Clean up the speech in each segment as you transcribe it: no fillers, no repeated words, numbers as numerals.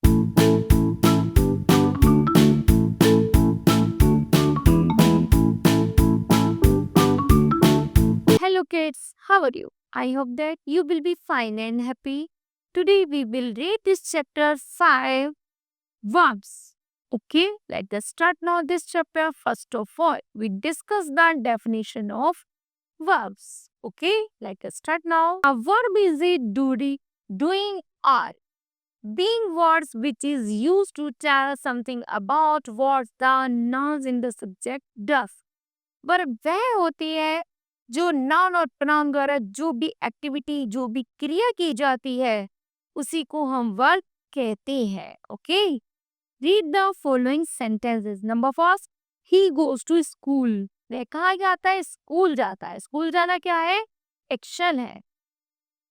Hello kids, how are you? I hope that you will be fine and happy. Today we will read this chapter 5 verbs. Okay, let us start now this chapter. First of all, we discuss the definition of verbs. Okay, let us start now. A verb is a doing or being words which is used to tell something about what the nouns in the subject does. Verb वह होती है जो noun और pronoun द्वारा जो भी activity जो भी क्रिया की जाती है उसी को हम वर्ब कहते हैं. Okay, read the following sentences. Number first, he goes to school. वह कहा जाता है, स्कूल जाता है. स्कूल जाना क्या है? एक्शन है.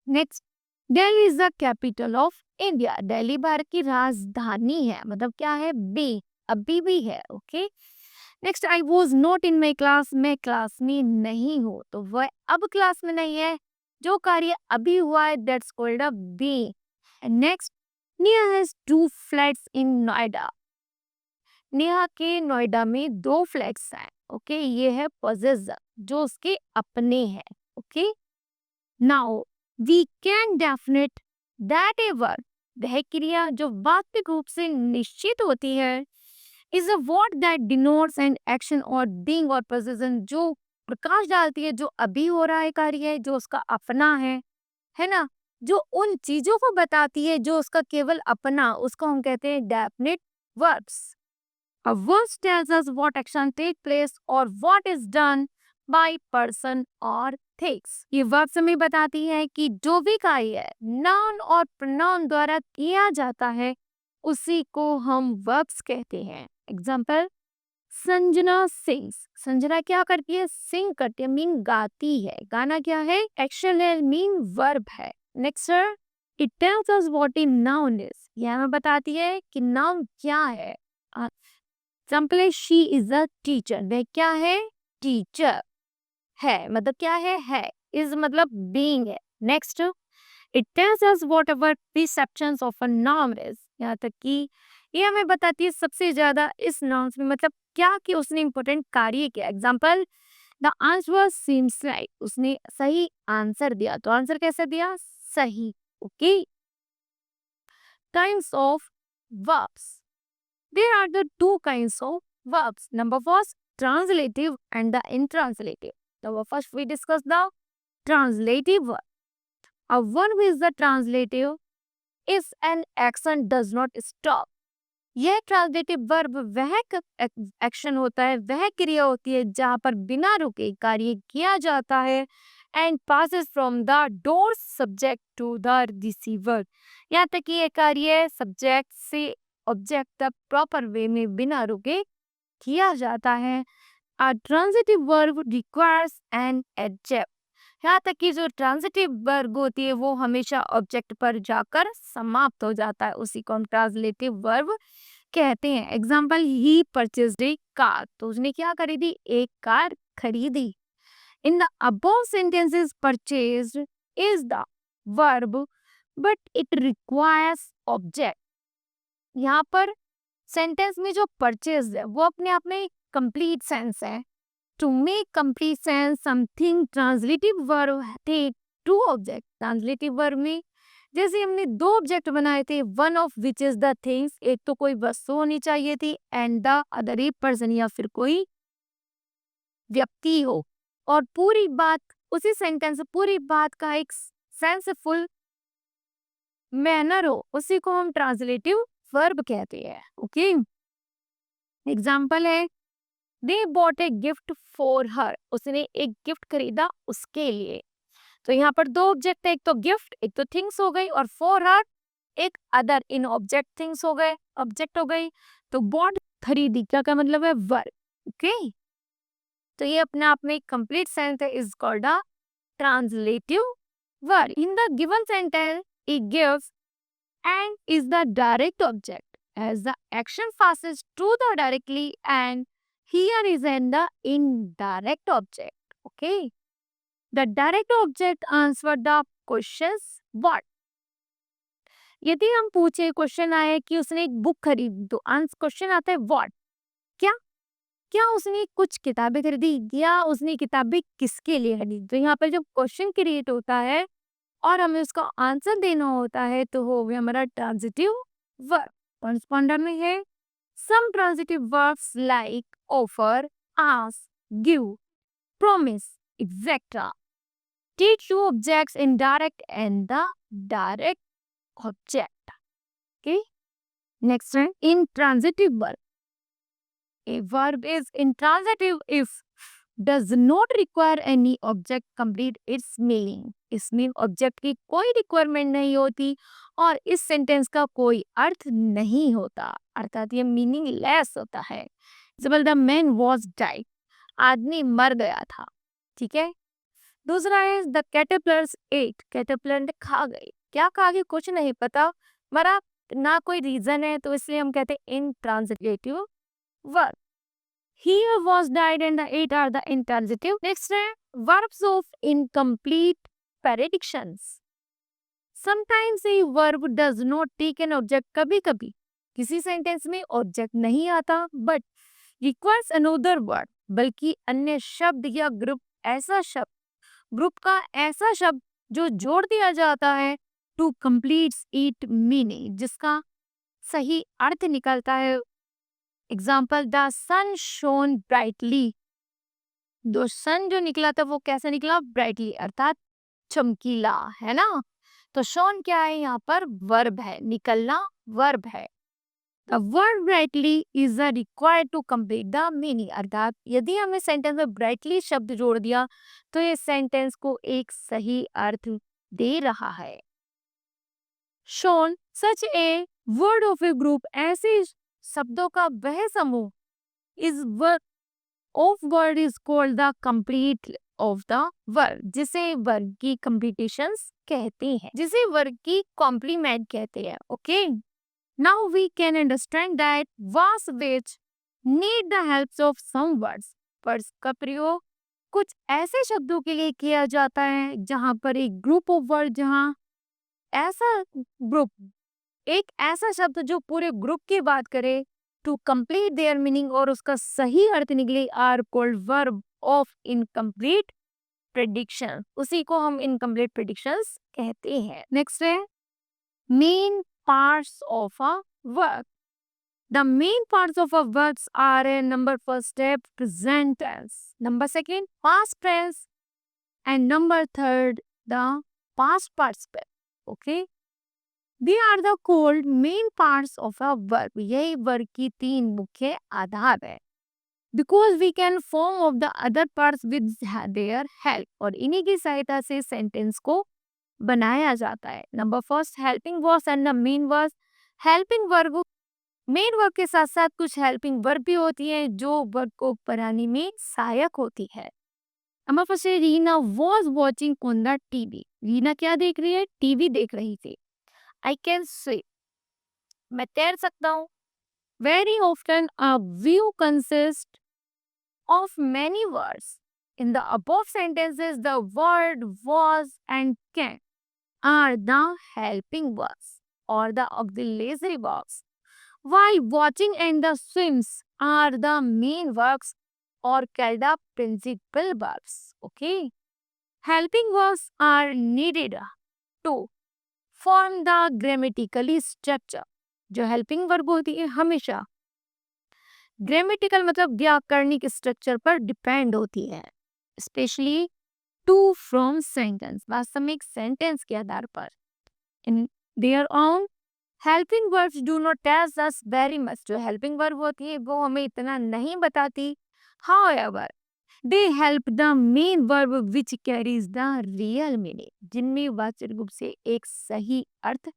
Next, Delhi is the capital of India. Delhi Bharat की राजधानी है. मतलब क्या है? बी, अभी भी है. Okay, next, I was not in my class. मैं क्लास में नहीं हूँ. तो वह अब क्लास में नहीं है. जो कार्य अभी हुआ है that's called a B. Next, Neha has 2 flats in Noida. Neha के नोएडा में 2 फ्लैट्स हैं. ओके, ये है पोजेसर जो उसके अपने हैं. Okay, now we can definite that a verb, वह क्रिया जो वास्तविक रूप से निश्चित होती है, is a word that denotes an action or being or possession, जो प्रकाश डालती है जो अभी हो रहा है कार्य है, जो उसका अपना है ना, जो उन चीजों को बताती है जो उसका केवल अपना, उसको हम कहते हैं definite verbs. A verb tells us what action take place or what is done by person or things. ये verbs हमें बताती है कि जो भी कार्य है noun और pronoun द्वारा किया जाता है उसी को हम verbs कहते हैं. Example, Sanjana sings. संजना क्या करती है? सिंग करती है, मीन गाती है. गाना क्या है? एक्शन है, मीन वर्ब है. Next, it tells us what a noun is. यह हमें बताती है कि नाउन क्या है. एग्जाम्पल है, शी इज अ टीचर. वह क्या है? टीचर है. मतलब क्या है? इज मतलब बीइंग है. Next, it tells us what our perceptions of a noun is. यहाँ तक कि ये हमें बताती है सबसे ज्यादा इस नाउन्स में मतलब क्या कि उसने इंपॉर्टेंट कार्य किया. Example, the answer seems right. उसने सही आंसर दिया. तो आंसर कैसे दिया? सही. Okay, kinds of verbs. There are the 2 kinds of verbs. Number first, translative and the intranslative. तो first we discuss the translative verb. A verb is the translative if an action does not stop. यह translative verb वह action होता है, वह क्रिया होती है जहां पर बिना रुके कार्य किया जाता है and passes from the doer subject to the receiver. यहाँ तक कि यह कार्य सब्जेक्ट से ऑब्जेक्ट तक प्रॉपर वे में बिना रुके किया जाता है. A transitive verb requires an adjective. यहाँ तक कि जो ट्रांजिटिव वर्ब होती है वो हमेशा ऑब्जेक्ट पर जाकर समाप्त हो जाता है. उसी को हम ट्रांसलेटिव वर्ब कहते हैं. एग्जाम्पल, ही परचेज्ड ए कार. तो उसने क्या खरीदी? एक कार खरीदी. In the above sentences purchased is the verb but it requires object. यहाँ पर सेंटेंस में जो परचेज है वो अपने आप में कंप्लीट सेंस है. To make complete sense, something translative verb take 2 objects. Translative verb में जैसे हमने 2 ऑब्जेक्ट बनाए थे, one of which is the things, एक तो कोई वस्तु होनी चाहिए थी and the other a person या फिर कोई व्यक्ति हो और पूरी बात उसी सेंटेंस पूरी बात का एक सेंसफुल मैनर हो, उसी को हम ट्रांसलेटिव वर्ब कहते हैं. ओके, एग्जाम्पल है, they bought a gift for her. उसने एक गिफ्ट खरीदा उसके लिए. तो यहाँ पर 2 ऑब्जेक्ट है, एक तो गिफ्ट, एक तो थिंग्स हो गई, और फॉर हर एक अदर इन ऑब्जेक्ट थिंग्स हो गए, ऑब्जेक्ट हो गई. तो बॉट खरीदी क्या मतलब है? वर्ब. ओके, तो ये अपने आप में कंप्लीट सेंस है, is called a translative verb. In the given sentence it gives and is the direct object as the action passes to the directly and here is an the indirect object. Okay, the direct object answer the questions what. यदि हम पूछे, question आए कि उसने एक book खरीदी, तो answer question आता है व्हाट, क्या, क्या उसने कुछ किताबें खरीदी, या उसने किताबें किसके लिए खरीदी। तो यहाँ पर जब क्वेश्चन क्रिएट होता है और हमें उसका आंसर देना होता है, तो हो गया हमारा ट्रांजिटिव वर्ब। कॉरेस्पॉन्डर में है some transitive verbs like offer, ask, give, promise, etcetera, teach two objects indirect and the direct object. Okay. Next one, intransitive verb. A verb is intransitive if does not require any object complete its meaning. इसमें object की कोई requirement नहीं होती और इस sentence का कोई अर्थ नहीं होता, अर्थात ये मीनिंगलेस होता है। Example, the man was died, आदमी मर गया था। ठीक है। दूसरा है द कैटरपिलर्स एट, कैटरपिलर ने खा गई, क्या खा गई कुछ नहीं पता, मरा, ना कोई रीजन है, तो इसलिए हम कहते हैं intransitive verb. He was died and the eight are the intransitive. Next है verbs of incomplete predictions. Sometimes a verb does not take an object. कभी कभी किसी सेंटेंस में ऑब्जेक्ट नहीं आता बट requires another word, बल्कि अन्य शब्द या ग्रुप का ऐसा शब्द जो जोड़ दिया जाता है to complete its meaning, जिसका सही अर्थ निकलता है। Example, the sun shone brightly, दो सन जो निकला था वो कैसा निकला, ब्राइटली, अर्थात चमकीला, है ना। तो शोन क्या है, यहाँ पर वर्ब है, निकलना वर्ब है। The word brightly is required to complete the meaning, अर्थात यदि हमें सेंटेंस में ब्राइटली शब्द जोड़ दिया तो ये सेंटेंस को एक सही अर्थ दे रहा है। Shown such a word of A group, ऐसे शब्दों का वह समूह, is word of word is called the complete of the word, जिसे वर्ग की कंप्लीटेशंस कहते हैं, जिसे वर्ग की कॉम्प्लीमेंट कहते हैं। Okay, now we can understand that words which need the help of some words, words का प्रयोग कुछ ऐसे शब्दों के लिए किया जाता है जहां पर एक ग्रुप ऑफ वर्ड, जहां ऐसा ग्रुप, एक ऐसा शब्द जो पूरे ग्रुप की बात करे टू कंप्लीट देयर मीनिंग और उसका सही अर्थ निकले, are called verb of incomplete prediction, उसी को हम इनकम्प्लीट प्रेडिक्शंस कहते हैं। नेक्स्ट है main parts of a verb. The main parts of a verbs are a number first step present tense, number second past tense and number third the past participle. Okay, They are the called main parts of a verb. यही वर्ग की तीन मुख्य आधार है। Because we can form of the other parts with their help, और इन्हीं की सहायता से सेंटेंस को बनाया जाता है। Number first helping verbs and the main verbs. Helping verb, main verb के साथ साथ कुछ हेल्पिंग वर्ब भी होती है जो वर्ब को बनाने में सहायक होती है। नंबर फर्स्ट है Reena was watching on the TV. Reena क्या देख रही है, टीवी देख रही थी। I can swim, मैं तैर सकता हूँ। Very often a view consists of many words. In the above sentences, the word was and can are the helping verbs or the auxiliary verbs, while watching and the swims are the main verbs or called the principal verbs. Okay, helping verbs are needed to form the grammatically structure. जो helping verb होती है हमेशा grammatical मतलब व्याकरणिक structure पर depend होती है, specially to from sentence, वास्तविक सेंटेंस के आधार पर। In their own helping verbs do not tell us very much. जो हेल्पिंग वर्ब होती है वो हमें इतना नहीं बताती, however they help the main verb which carries the real meaning, जिनमें वाचक रूप से एक सही अर्थ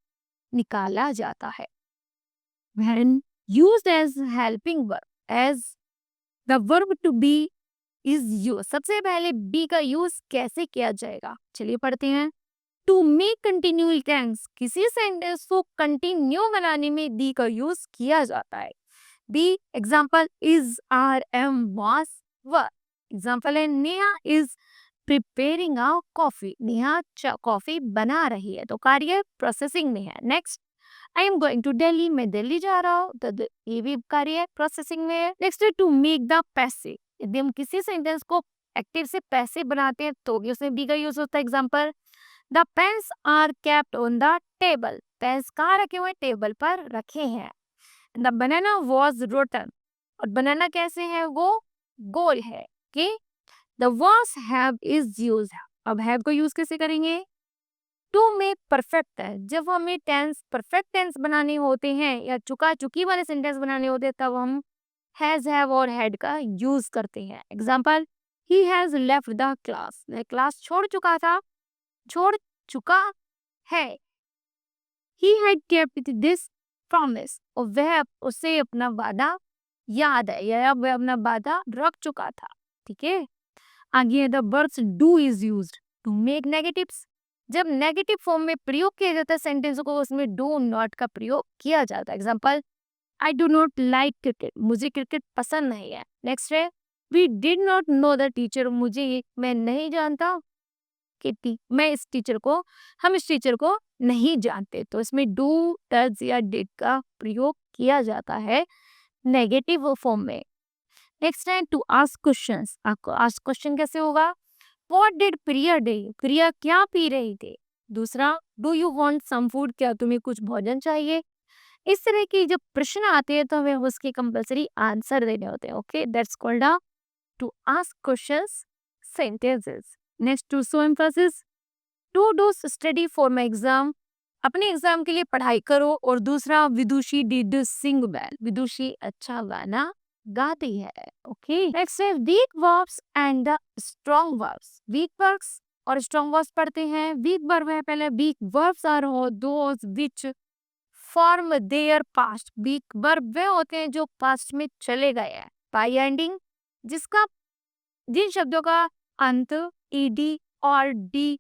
निकाला जाता है। When used as helping verb, as the verb to be is used, सबसे पहले be का यूज कैसे किया जाएगा, चलिए पढ़ते हैं। To make continual tense, किसी सेंटेंस को कंटिन्यू बनाने में be का यूज किया जाता है। be example is, are, am, was, were। Example है Neha is preparing a coffee, Neha coffee बना रही है, तो कार्य प्रोसेसिंग में है। Next I am going to Delhi, मैं दिल्ली जा रहा हूँ, तो ये भी कार्य है, प्रोसेसिंग में है। नेक्स्ट है टू मेक द पैसे, यदि हम किसी सेंटेंस को एक्टिव से पैसे बनाते हैं तो भी उसमें बी का यूज होता है। Example, the pens are kept on the table, pens कहाँ रखे हुए, टेबल पर रखे हैं। द बनाना वॉज रोटन, और बनाना कैसे है, वो गोल है। Okay, the was have is use, अब हैव को यूज कैसे करेंगे, टू में परफेक्ट है, जब हमें टेंस परफेक्ट टेंस बनाने होते हैं या चुका चुकी वाले सेंटेंस बनाने होते हैं तब हम हैज हैव और हैड का यूज करते हैं। Example, he has left the class, वह क्लास छोड़ चुका था, छोड़ चुका है। He had kept this promise, और वह उसे अपना वादा याद है या वह अपना वादा रख चुका था। ठीक है, आगे the words do is used to make negatives, जब नेगेटिव फॉर्म में प्रयोग किया जाता है सेंटेंस को, उसमें डू नॉट का प्रयोग किया जाता है। Example, I do not like cricket, मुझे क्रिकेट पसंद नहीं है। नेक्स्ट है, we did not know the teacher, मैं नहीं जानता कि हम इस टीचर को नहीं जानते, तो इसमें डू डज या डिड का प्रयोग किया जाता है नेगेटिव फॉर्म में। नेक्स्ट है टू आस्क क्वेश्चंस, आपको आस्क क्वेश्चन कैसे होगा, what did Priya day, Priya क्या पी रही थी। दूसरा, do you want some food, क्या तुम्हें कुछ भोजन चाहिए। इस तरह की जब प्रश्न आते हैं तो हमें उसके कंपलसरी आंसर देने होते हैं। Okay, that's called a to ask questions sentences. Next, to show emphasis, to do study for my exam, अपने एग्जाम के लिए पढ़ाई करो। और दूसरा, विदुषी डिड सिंग वेल, विदुषी अच्छा गाना गाती है। ओके, नेक्स्ट है weak verbs and the strong verbs, weak verbs और स्ट्रॉन्ग वर्ब्स पढ़ते हैं। वीक वर्ब है पहले, weak verbs are those which form their past, weak verb वे होते हैं जो पास्ट में चले गए हैं। बाई एंडिंग, जिन शब्दों का अंत ईडी और डी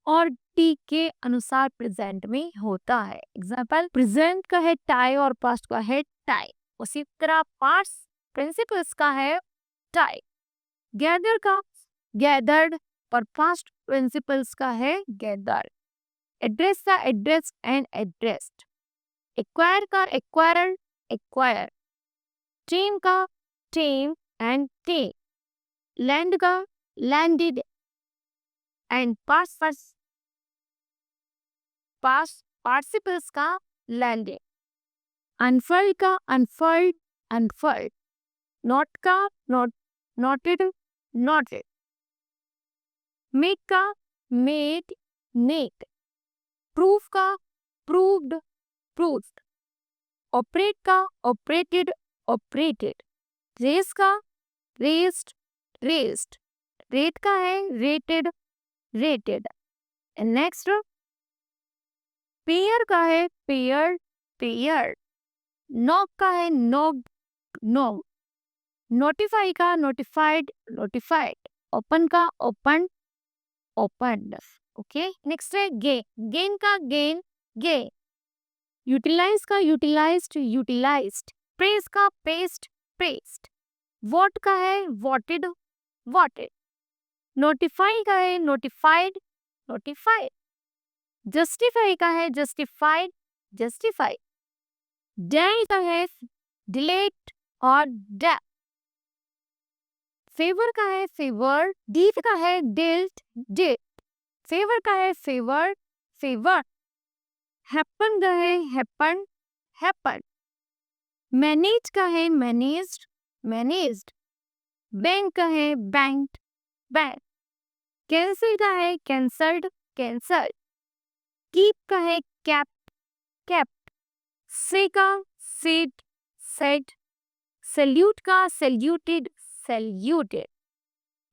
और टी के अनुसार प्रेजेंट में होता है। एग्जाम्पल, प्रेजेंट का है टाई और पास्ट का है टाई, उसी तरह पास्ट प्रिंसिपल्स का है टाई। गैदर का गैदर्ड और पास्ट प्रिंसिपल्स का है गैदर। एड्रेस का एड्रेस एंड एड्रेस्ड। एक्वायर का एक्वायर्ड एक्वायर। टीम का टीम एंड टीम। लैंड का लैंडेड एंड पास्ट पार्टिसिपल्स का लैंडेड। अनफर्ड का अनफर्ड अनफर्ड। नॉट का नॉटेड नॉटेड। मेक का मेड मेक। प्रूफ का प्रूव्ड प्रूव्ड। ऑपरेट का ऑपरेटेड ऑपरेटेड। रेस का रेस्ड रेस्ड। रेट का है रेटेड रेटेड। नेक्स्ट, पेयर का है पेयर्ड पेयर्ड। नॉक का है नॉक्ड नॉक्ड। नोटिफाई का नोटिफाइड नोटिफाइड। ओपन का ओपन ओपनड। ओके, नेक्स्ट है गेन का गेन गेन। यूटिलाइज का यूटिलाइज्ड यूटिलाइज्ड। प्रेस का पेस्ट पेस्ट। वॉट का है वॉटेड वॉटेड। नोटिफाई का है नोटिफाइड नोटिफाइड। जस्टिफाई का है जस्टिफाइड जस्टिफाइड। डेल का है डिलेट और डेल। फेवर का है फेवर्ड। डील का है डिल्ट डिल। फेवर का है फेवर्ड फेवर। हैपन का है हैपन हैपन। मैनेज का है मैनेज्ड मैनेज्ड। बैंक का है बैंक्ड बैंक। कैंसिल का है कैंसल्ड कैंसल्ड। कीप का है कैप्ट कैप्ट। से का सेड सेड। सैल्यूट का सैल्यूटेड सैल्यूटेड।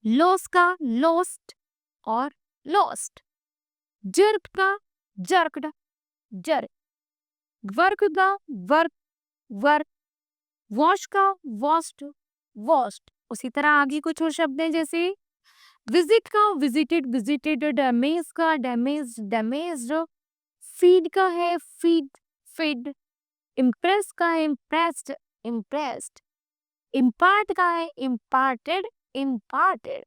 लॉस का लॉस्ट और लॉस्ट। जर्क का जर्कड जर्क। वर्क का वर्क वर्क। वॉश का वॉश्ड वॉश्ड। उसी तरह आगे कुछ और शब्द हैं जैसे विजिट का विजिटेड विजिटेड। डैमेज का डैमेज डैमेज्ड। फीड का है फीड फीड। इम्प्रेस का है इम्प्रेस्ड इम्प्रेस्ड। इम्पार्ट का है इम्पार्टेड इम्पार्टेड।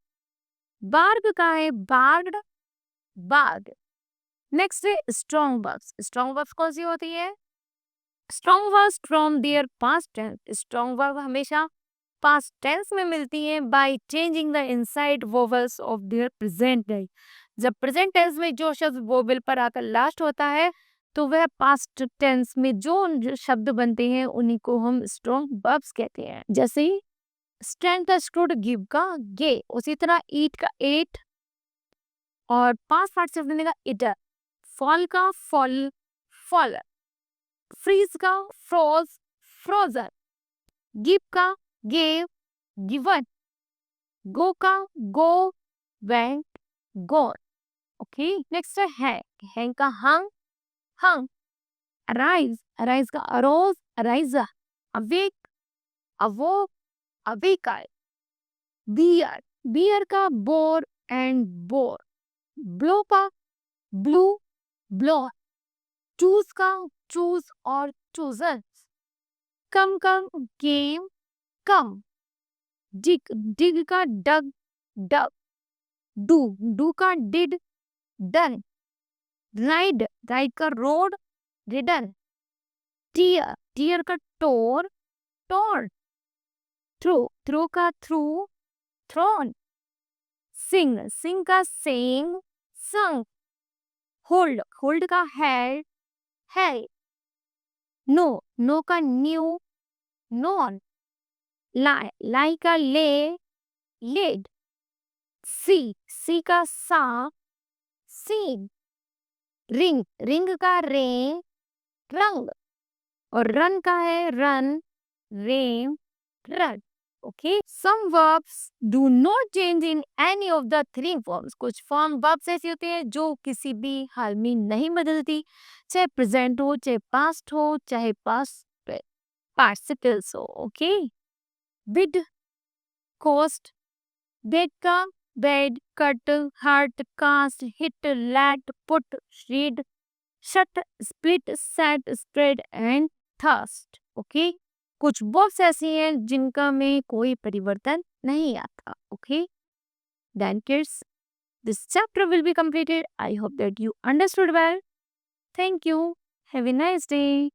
बार्ग का है बार्ग्ड बार्ग। नेक्स्ट है स्ट्रॉन्ग वर्ब्स। स्ट्रॉन्ग वर्ब्स कौन सी होती है, strong verbs from their past tense, strong verb हमेशा पास्ट टेंस में मिलती हैं by changing the inside vowels of their present tense. जब प्रेजेंट टेंस में जो शब्द वोवेल पर आकर लास्ट होता है तो वह पास्ट टेंस में जो शब्द बनते हैं उन्हीं को हम स्ट्रॉन्ग वर्ब्स कहते हैं। जैसे स्टैंड का स्टूड, गिव का गे, उसी तरह ईट का एट और पास्ट पार्टिसिपल बनेगा इटर, फॉल का फॉल फॉल, फ्रीज का फ्रोज फ्रोजन, गिव का गेव गिवन, गो का go went gone. Okay, next है हैंग का हंग हंग, अराइज अराइज का arose arisen, awake awoke awoken, bear bear का बोर एंड बोर, ब्लो का blew blow, choose का choose और chosen, come का गेम कम, डिग डिग का dug dug, do do का डिड डन, राइड राइड का road ridden, tier tier का टोर टोर, throw throw का थ्रू थ्रोन, सिंग सिंग का सिंग संग, होल्ड होल्ड का हेड है, नो नो का न्यू नॉन, लाई लाई का ले लेड, सी सी का सा सीन, रिंग रिंग का रे रंग और रन का है run ran run. Okay, some verbs do not change in any of the three forms। कुछ फॉर्म verbs ऐसी होती है जो किसी भी हाल में नहीं बदलती, चाहे प्रेजेंट हो चाहे पास्ट हो चाहे पास्ट पार्टिसिपल्स हो। ओके, बिड कोस्ट, बेड का bed, cut hurt, cast, hit, let, put, read, shut, split, set, spread and thirst. Okay, कुछ वर्ब्स ऐसी हैं जिनका में कोई परिवर्तन नहीं आता। Okay, then kids, this chapter will be completed. I hope that you understood well. Thank you. Have a nice day.